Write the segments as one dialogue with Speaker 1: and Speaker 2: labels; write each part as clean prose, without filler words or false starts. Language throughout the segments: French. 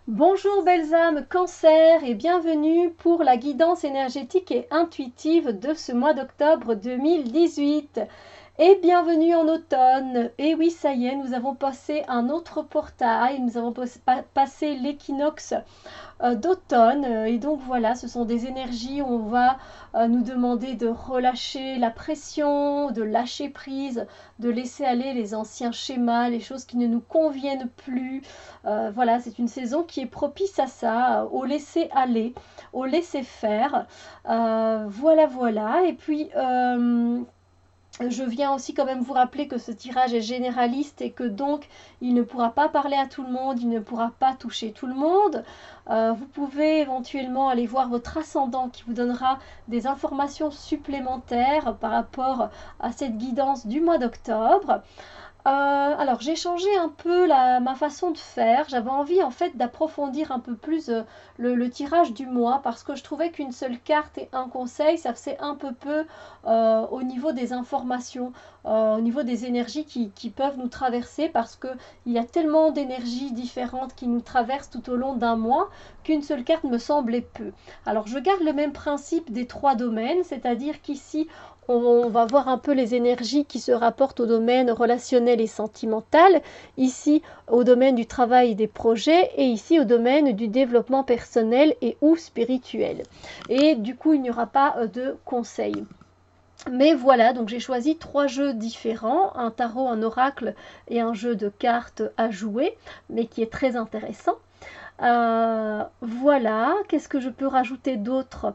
Speaker 1: Bonjour belles âmes Cancer et bienvenue pour la guidance énergétique et intuitive de ce mois d'octobre 2018. Et bienvenue en automne. Et oui, ça y est, nous avons passé un autre portail, nous avons passé l'équinoxe d'automne. Et donc voilà, ce sont des énergies où on va nous demander de relâcher la pression, de lâcher prise, de laisser aller les anciens schémas, les choses qui ne nous conviennent plus. Voilà, c'est une saison qui est propice à ça, au laisser aller, au laisser faire. Voilà, voilà. Et puis, je viens aussi quand même vous rappeler que ce tirage est généraliste et que donc il ne pourra pas parler à tout le monde, il ne pourra pas toucher tout le monde. Vous pouvez éventuellement aller voir votre ascendant qui vous donnera des informations supplémentaires par rapport à cette guidance du mois d'octobre. Alors j'ai changé un peu ma façon de faire. J'avais envie en fait d'approfondir un peu plus le tirage du mois parce que je trouvais qu'une seule carte et un conseil, ça faisait un peu peu au niveau des informations, au niveau des énergies qui peuvent nous traverser parce qu'il y a tellement d'énergies différentes qui nous traversent tout au long d'un mois qu'une seule carte me semblait peu. Alors je garde le même principe des trois domaines, c'est-à-dire qu'ici on va voir un peu les énergies qui se rapportent au domaine relationnel et sentimental, ici au domaine du travail et des projets, et ici au domaine du développement personnel et ou spirituel. Et du coup, il n'y aura pas de conseils. Mais voilà, donc j'ai choisi trois jeux différents, un tarot, un oracle et un jeu de cartes à jouer, mais qui est très intéressant. Voilà, qu'est-ce que je peux rajouter d'autre?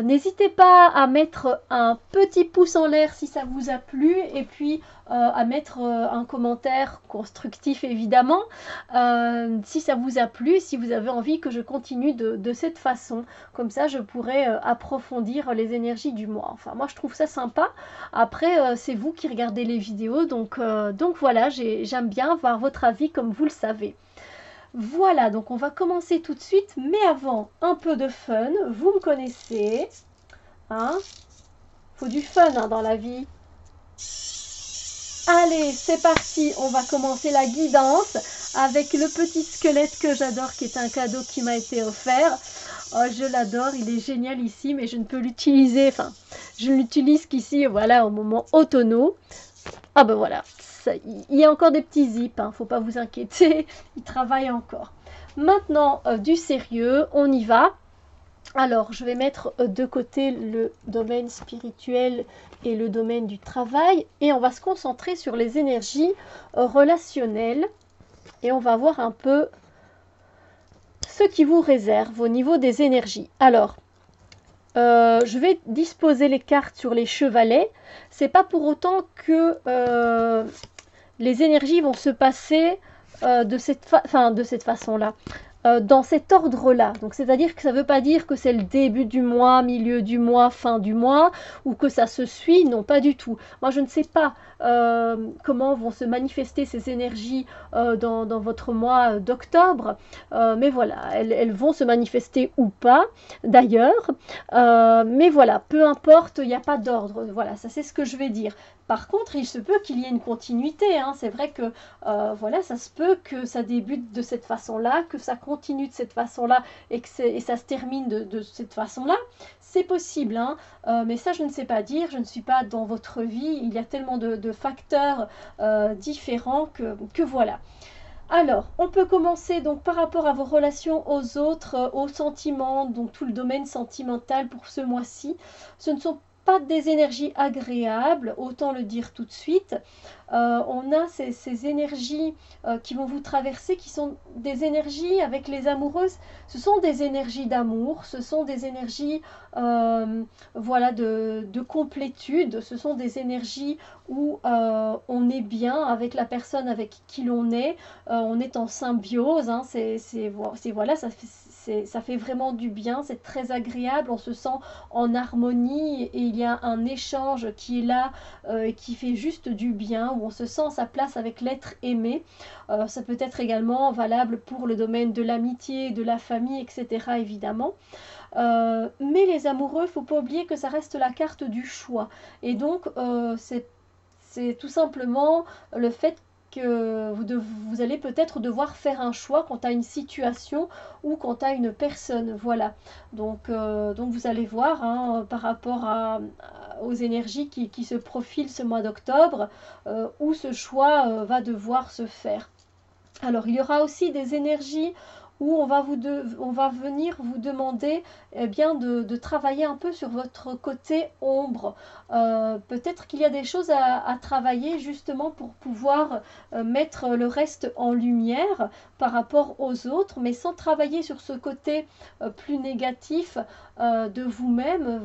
Speaker 1: N'hésitez pas à mettre un petit pouce en l'air si ça vous a plu et puis à mettre un commentaire constructif évidemment si ça vous a plu, si vous avez envie que je continue de cette façon. Comme ça, je pourrais approfondir les énergies du mois. Enfin, moi, je trouve ça sympa. Après, c'est vous qui regardez les vidéos, donc voilà, j'aime bien avoir votre avis comme vous le savez. Voilà, donc on va commencer tout de suite, mais avant, un peu de fun. Vous me connaissez, hein? Faut du fun hein, dans la vie. Allez, c'est parti, on va commencer la guidance avec le petit squelette que j'adore, qui est un cadeau qui m'a été offert. Oh, je l'adore, il est génial ici, mais je ne peux l'utiliser, enfin, je ne l'utilise qu'ici, voilà, au moment automnal. Ah ben voilà, il y a encore des petits zips, hein, faut pas vous inquiéter, il travaille encore. Maintenant, du sérieux, on y va. Alors, je vais mettre de côté le domaine spirituel et le domaine du travail et on va se concentrer sur les énergies relationnelles et on va voir un peu ce qui vous réserve au niveau des énergies. Alors, je vais disposer les cartes sur les chevalets. C'est pas pour autant que les énergies vont se passer de cette façon-là. Dans cet ordre-là. Donc, c'est-à-dire que ça ne veut pas dire que c'est le début du mois, milieu du mois, fin du mois, ou que ça se suit. Non, pas du tout. Moi, je ne sais pas comment vont se manifester ces énergies dans votre mois d'octobre, mais voilà, elles vont se manifester ou pas, d'ailleurs. Mais voilà, peu importe, il n'y a pas d'ordre. Voilà, ça c'est ce que je vais dire. Par contre, il se peut qu'il y ait une continuité. Hein. C'est vrai que voilà, ça se peut que ça débute de cette façon-là, que ça continue de cette façon-là et ça se termine de cette façon-là. C'est possible, hein, mais ça je ne sais pas dire, je ne suis pas dans votre vie, il y a tellement de facteurs différents que voilà. Alors, on peut commencer donc par rapport à vos relations aux autres, aux sentiments, donc tout le domaine sentimental pour ce mois-ci. Ce ne sont pas des énergies agréables, autant le dire tout de suite. On a ces énergies qui vont vous traverser, qui sont des énergies avec les amoureuses. Ce sont des énergies d'amour, ce sont des énergies voilà, de complétude, ce sont des énergies où on est bien avec la personne avec qui l'on est, on est en symbiose, hein, voilà, ça fait vraiment du bien, c'est très agréable, on se sent en harmonie et il y a un échange qui est là, qui fait juste du bien, où on se sent à sa place avec l'être aimé. Ça peut être également valable pour le domaine de l'amitié, de la famille, etc. évidemment. Mais les amoureux, il ne faut pas oublier que ça reste la carte du choix. Et donc, c'est tout simplement le fait que vous allez peut-être devoir faire un choix quant à une situation ou quant à une personne. Voilà. Donc vous allez voir hein, par rapport aux énergies qui se profilent ce mois d'octobre, où ce choix va devoir se faire. Alors, il y aura aussi des énergies où on va venir vous demander eh bien, de travailler un peu sur votre côté ombre. Peut-être qu'il y a des choses à travailler justement pour pouvoir mettre le reste en lumière par rapport aux autres, mais sans travailler sur ce côté plus négatif de vous-même,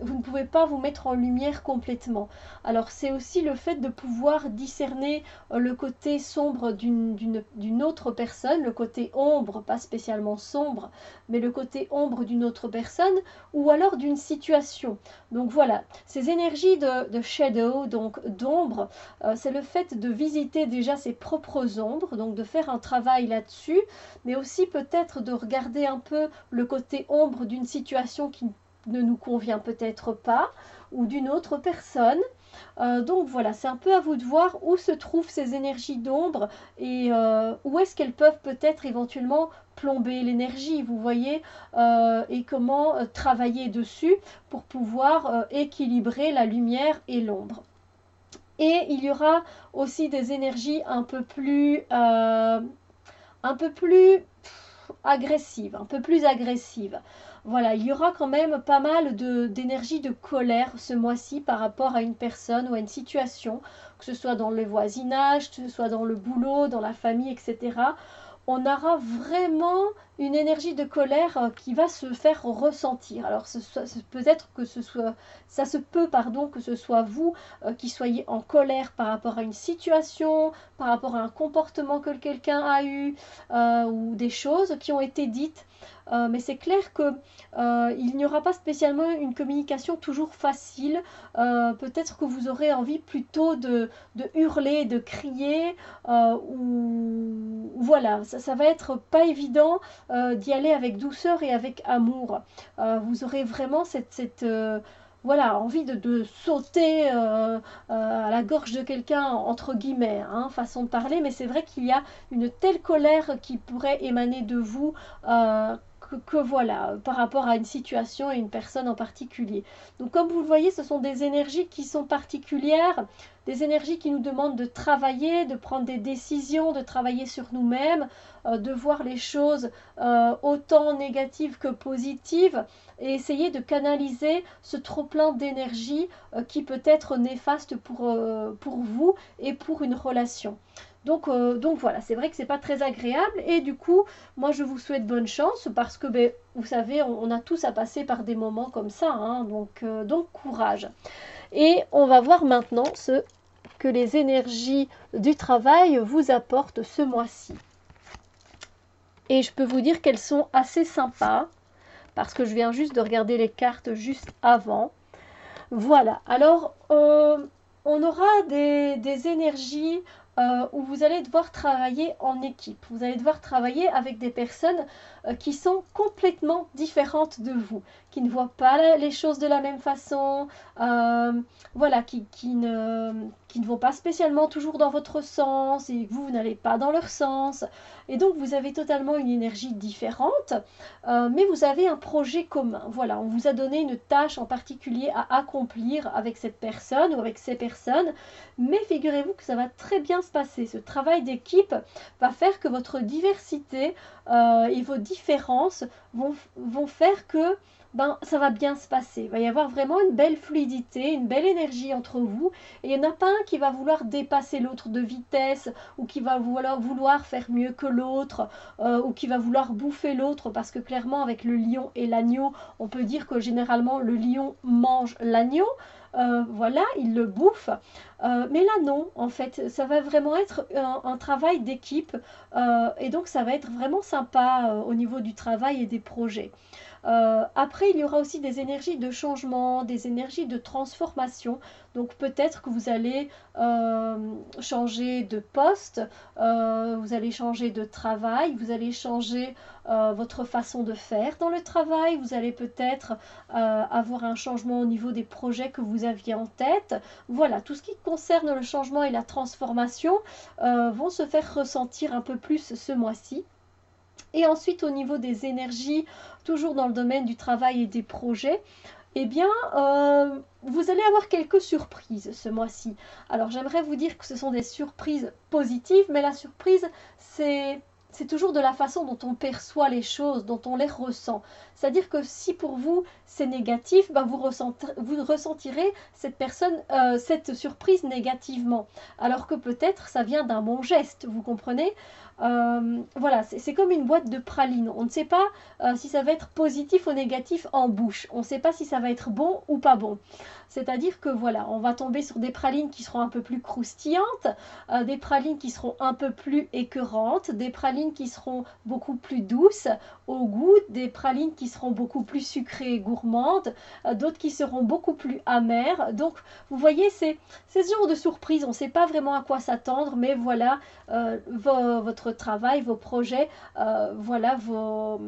Speaker 1: vous ne pouvez pas vous mettre en lumière complètement. Alors c'est aussi le fait de pouvoir discerner le côté sombre d'une autre personne, le côté ombre, pas spécialement sombre, mais le côté ombre d'une autre personne, ou alors d'une situation. Donc voilà, ces énergies de shadow, donc d'ombre, c'est le fait de visiter déjà ses propres ombres, donc de faire un travail là-dessus, mais aussi peut-être de regarder un peu le côté ombre d'une situation qui ne nous convient peut-être pas, ou d'une autre personne. Donc voilà, c'est un peu à vous de voir où se trouvent ces énergies d'ombre et où est-ce qu'elles peuvent peut-être éventuellement plomber l'énergie, vous voyez, et comment travailler dessus pour pouvoir équilibrer la lumière et l'ombre. Et il y aura aussi des énergies un peu plus agressive, un peu plus agressive. Voilà, il y aura quand même pas mal d'énergie de colère ce mois-ci par rapport à une personne ou à une situation, que ce soit dans le voisinage, que ce soit dans le boulot, dans la famille, etc. On aura vraiment une énergie de colère qui va se faire ressentir. Alors peut-être que ça se peut que ce soit vous qui soyez en colère par rapport à une situation, par rapport à un comportement que quelqu'un a eu ou des choses qui ont été dites. Mais c'est clair que il n'y aura pas spécialement une communication toujours facile. Peut-être que vous aurez envie plutôt de hurler, de crier, ou voilà, ça va être pas évident d'y aller avec douceur et avec amour. Vous aurez vraiment cette voilà, envie de sauter à la gorge de quelqu'un, entre guillemets, hein, façon de parler, mais c'est vrai qu'il y a une telle colère qui pourrait émaner de vous que voilà, par rapport à une situation et une personne en particulier. Donc comme vous le voyez, ce sont des énergies qui sont particulières, des énergies qui nous demandent de travailler, de prendre des décisions, de travailler sur nous-mêmes, de voir les choses autant négatives que positives et essayer de canaliser ce trop-plein d'énergie qui peut être néfaste pour vous et pour une relation. Donc voilà, c'est vrai que c'est pas très agréable et du coup, moi je vous souhaite bonne chance parce que ben, vous savez, on a tous à passer par des moments comme ça, hein, donc courage. Et on va voir maintenant ce que les énergies du travail vous apportent ce mois-ci. Et je peux vous dire qu'elles sont assez sympas parce que je viens juste de regarder les cartes juste avant. Voilà, alors on aura des énergies où vous allez devoir travailler en équipe. Vous allez devoir travailler avec des personnes qui sont complètement différentes de vous, qui ne voient pas les choses de la même façon, voilà, qui ne vont pas spécialement toujours dans votre sens et que vous n'allez pas dans leur sens. Et donc vous avez totalement une énergie différente, mais vous avez un projet commun. Voilà, on vous a donné une tâche en particulier à accomplir avec cette personne ou avec ces personnes, mais figurez-vous que ça va très bien se passer. Ce travail d'équipe va faire que votre diversité et vos différences vont faire que ça va bien se passer. Il va y avoir vraiment une belle fluidité, une belle énergie entre vous. Et il n'y en a pas un qui va vouloir dépasser l'autre de vitesse ou qui va vouloir faire mieux que l'autre ou qui va vouloir bouffer l'autre parce que clairement avec le lion et l'agneau, on peut dire que généralement le lion mange l'agneau. Voilà, il le bouffe. Mais là, non, en fait, ça va vraiment être un travail d'équipe et donc ça va être vraiment sympa au niveau du travail et des projets. Après, il y aura aussi des énergies de changement, des énergies de transformation. Donc peut-être que vous allez changer de poste, vous allez changer de travail, vous allez changer votre façon de faire dans le travail, vous allez peut-être avoir un changement au niveau des projets que vous aviez en tête. Voilà, tout ce qui concerne le changement et la transformation vont se faire ressentir un peu plus ce mois-ci. Et ensuite, au niveau des énergies, toujours dans le domaine du travail et des projets, eh bien, vous allez avoir quelques surprises ce mois-ci. Alors, j'aimerais vous dire que ce sont des surprises positives, mais la surprise, c'est toujours de la façon dont on perçoit les choses, dont on les ressent. C'est-à-dire que si pour vous c'est négatif, ben vous ressentirez cette surprise négativement. Alors que peut-être ça vient d'un bon geste, vous comprenez? Voilà, c'est comme une boîte de pralines. On ne sait pas si ça va être positif ou négatif en bouche. On ne sait pas si ça va être bon ou pas bon. C'est-à-dire que voilà, on va tomber sur des pralines qui seront un peu plus croustillantes, des pralines qui seront un peu plus écœurantes, des pralines qui seront beaucoup plus douces au goût, des pralines qui seront beaucoup plus sucrées et gourmandes, d'autres qui seront beaucoup plus amères. Donc vous voyez, c'est ce genre de surprise, on ne sait pas vraiment à quoi s'attendre, mais voilà, votre travail, vos projets, voilà vos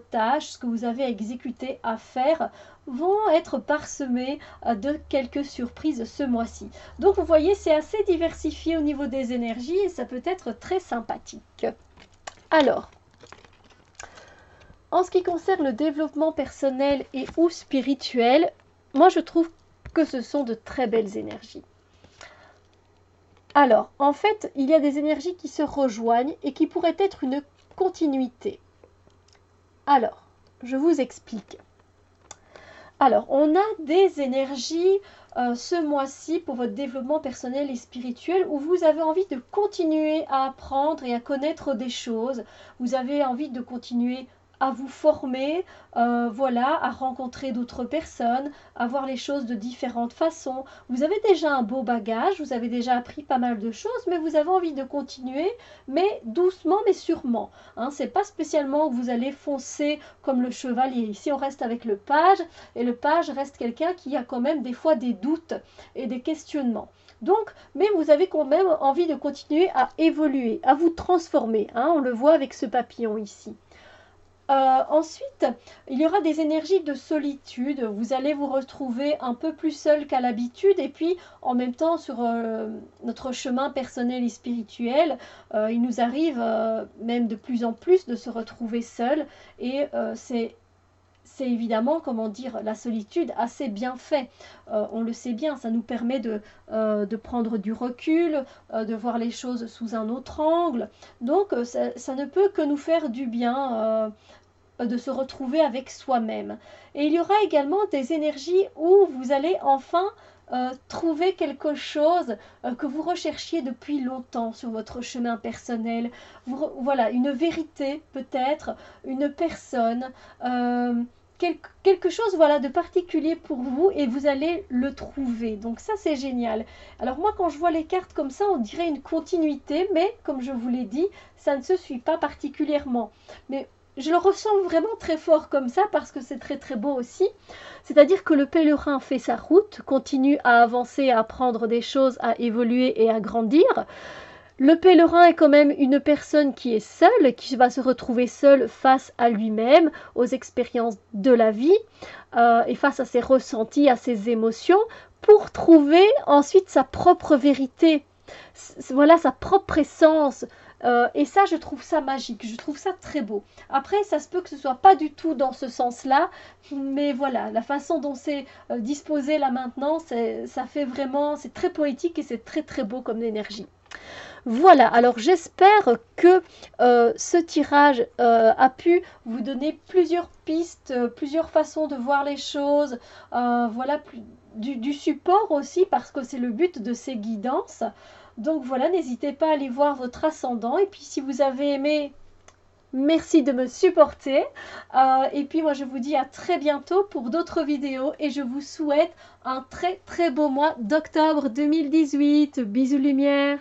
Speaker 1: tâches, ce que vous avez à exécuter, à faire, vont être parsemés de quelques surprises ce mois-ci. Donc vous voyez, c'est assez diversifié au niveau des énergies et ça peut être très sympathique. Alors, en ce qui concerne le développement personnel et ou spirituel, moi je trouve que ce sont de très belles énergies. Alors, en fait, il y a des énergies qui se rejoignent et qui pourraient être une continuité. Alors, je vous explique. Alors, on a des énergies ce mois-ci pour votre développement personnel et spirituel où vous avez envie de continuer à apprendre et à connaître des choses. Vous avez envie de continuer à vous former, voilà, à rencontrer d'autres personnes, à voir les choses de différentes façons. Vous avez déjà un beau bagage, vous avez déjà appris pas mal de choses, mais vous avez envie de continuer, mais doucement mais sûrement. Hein, c'est pas spécialement que vous allez foncer comme le chevalier. Ici, on reste avec le page, et le page reste quelqu'un qui a quand même des fois des doutes et des questionnements. Donc, mais vous avez quand même envie de continuer à évoluer, à vous transformer. Hein, on le voit avec ce papillon ici. Ensuite, il y aura des énergies de solitude. Vous allez vous retrouver un peu plus seul qu'à l'habitude et puis en même temps sur notre chemin personnel et spirituel, il nous arrive même de plus en plus de se retrouver seul et c'est évidemment, comment dire, la solitude assez bien fait. On le sait bien, ça nous permet de prendre du recul, de voir les choses sous un autre angle. Donc, ça ne peut que nous faire du bien de se retrouver avec soi-même. Et il y aura également des énergies où vous allez enfin trouver quelque chose que vous recherchiez depuis longtemps sur votre chemin personnel. Voilà, une vérité peut-être, une personne, quelque chose voilà, de particulier pour vous et vous allez le trouver. Donc ça, c'est génial. Alors moi, quand je vois les cartes comme ça, on dirait une continuité, mais comme je vous l'ai dit, ça ne se suit pas particulièrement. Mais je le ressens vraiment très fort comme ça parce que c'est très très beau aussi. C'est-à-dire que le pèlerin fait sa route, continue à avancer, à apprendre des choses, à évoluer et à grandir. Le pèlerin est quand même une personne qui est seule, qui va se retrouver seule face à lui-même, aux expériences de la vie et face à ses ressentis, à ses émotions, pour trouver ensuite sa propre vérité, voilà, sa propre essence. Et ça, je trouve ça magique, je trouve ça très beau. Après, ça se peut que ce soit pas du tout dans ce sens-là, mais voilà, la façon dont c'est disposé là maintenant, ça fait vraiment, c'est très poétique et c'est très très beau comme énergie. Voilà, alors j'espère que ce tirage a pu vous donner plusieurs pistes, plusieurs façons de voir les choses, voilà, du support aussi, parce que c'est le but de ces guidances. Donc voilà, n'hésitez pas à aller voir votre ascendant. Et puis si vous avez aimé, merci de me supporter. Et puis moi je vous dis à très bientôt pour d'autres vidéos. Et je vous souhaite un très très beau mois d'octobre 2018. Bisous lumière.